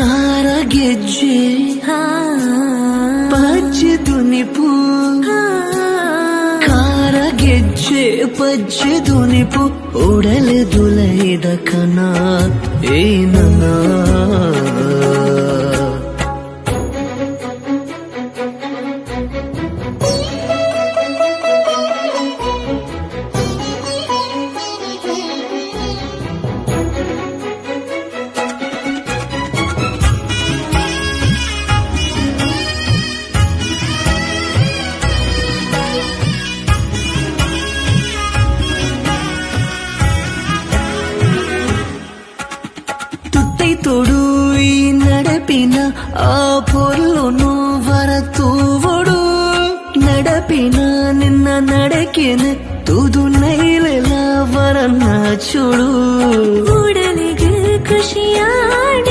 ಕಾರಗೆಜ್ಜೆ ಪಜ್ಜೆದು ನಿಪು ಕಾರಗೆಜ್ಜೆ ಪಜ್ಜೆದು ನಿಪು ಒಡಲೆದುಲೈದ ಕನ ಏನನ తోడు ఈ నడపిన ఆ పొర్లును వరతూవడు నడపిన నిన్న నడకెన ತುದು ನೈಲೆಲ ವರನ್ನ ಚುಡು ಉಡಲಿಗೆ ಖುಷಿಯಾಡ